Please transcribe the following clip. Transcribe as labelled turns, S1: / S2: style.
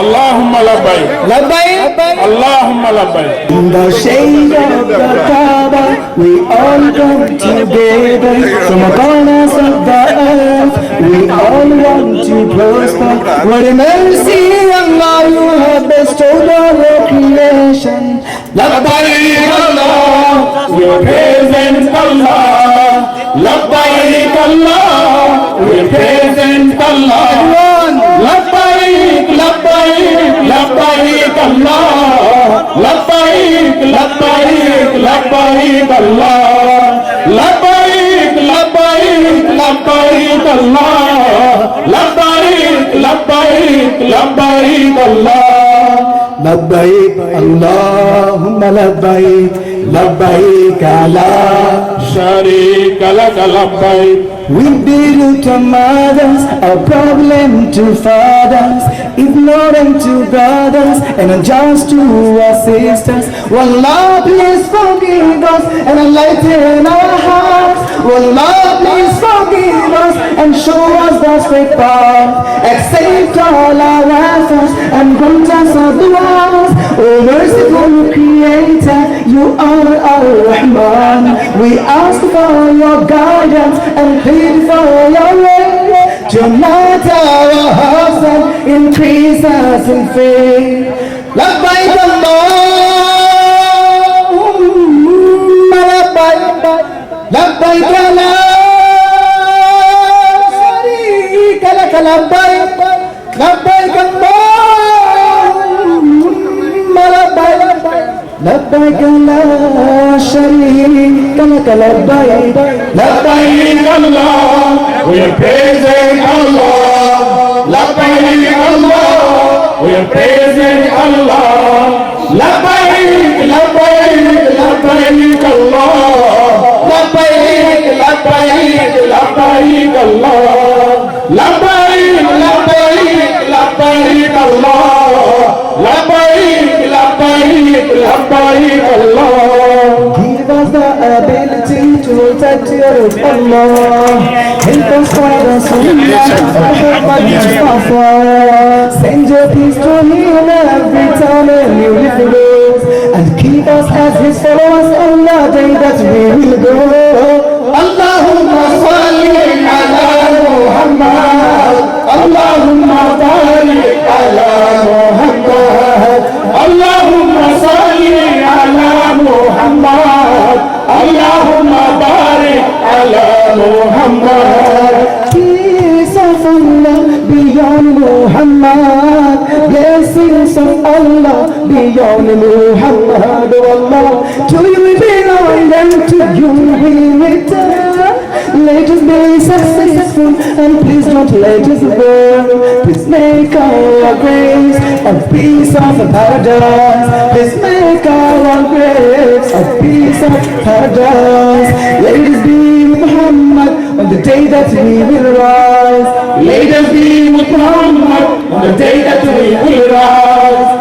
S1: Allahumma labbaik.
S2: Labbaik.
S1: Allahumma labbaik.
S2: In the shade of the Kaaba, we all come together from the corners of the earth. We all want to prosper. What a mercy, Allah, you have bestowed on your creation. Labbaik Allah,
S1: We present Allah. Labbaik Allah. We present Allah. Labbaik, labbaik, labbaik Allah. Labbaik, labbaik, labbaik Allah. Labbaik, labbaik, labbaik Allah. Labbaik, labbaik, labbaik Allah.
S2: labbaik Allahumma labbaik, labbaik Allah.
S1: Sharika laka labbaik.
S2: We belong to mothers, a problem to fathers, ignorant to brothers, and unjust to our sisters. Wallah, please forgive us and enlighten our hearts. Wallah, please forgive us and show us the straight path. Accept all our efforts and grant us our du'as. Oh merciful Creator, you are Ar-Rahman. We ask for your guidance and plead for your way. To not our hearts and increase us in faith. Labbaik Allahumma labbaik, labbaik la sharika lak, labbaik, labbaik Allahumma labbaik, labbaik la sharika lak, labbaik,
S1: Labbaik Allah. We present Allah. Labbaik Allah. We present Allah. Labbaik, labbaik, labbaik Allah. Labbaik, labbaik, labbaik Allah. Labbaik, labbaik, labbaik Allah. Labbaik, labbaik, labbaik Allah.
S2: Give us the ability to touch your Allah. Help us find the sunnah of Muhammad Mustafa. Send your peace to him every time when you lift the doors, and keep us as his followers on the day that we will go. Allahumma salli ala Muhammad. Allahumma barik ala Muhammad.
S1: Allahumma salli ala Muhammad. Allahumma barik ala Muhammad.
S2: Peace of Allah beyond Muhammad. Blessings of Allah beyond Muhammad. Oh Allah, to you we belong and to you we return. Let us be successful and please don't let us burn. Please make our grace a piece of paradise. Please make our grace a piece of paradise. Let us be with Muhammad on the day that we will rise.
S1: Let us be with Muhammad on the day that we will rise.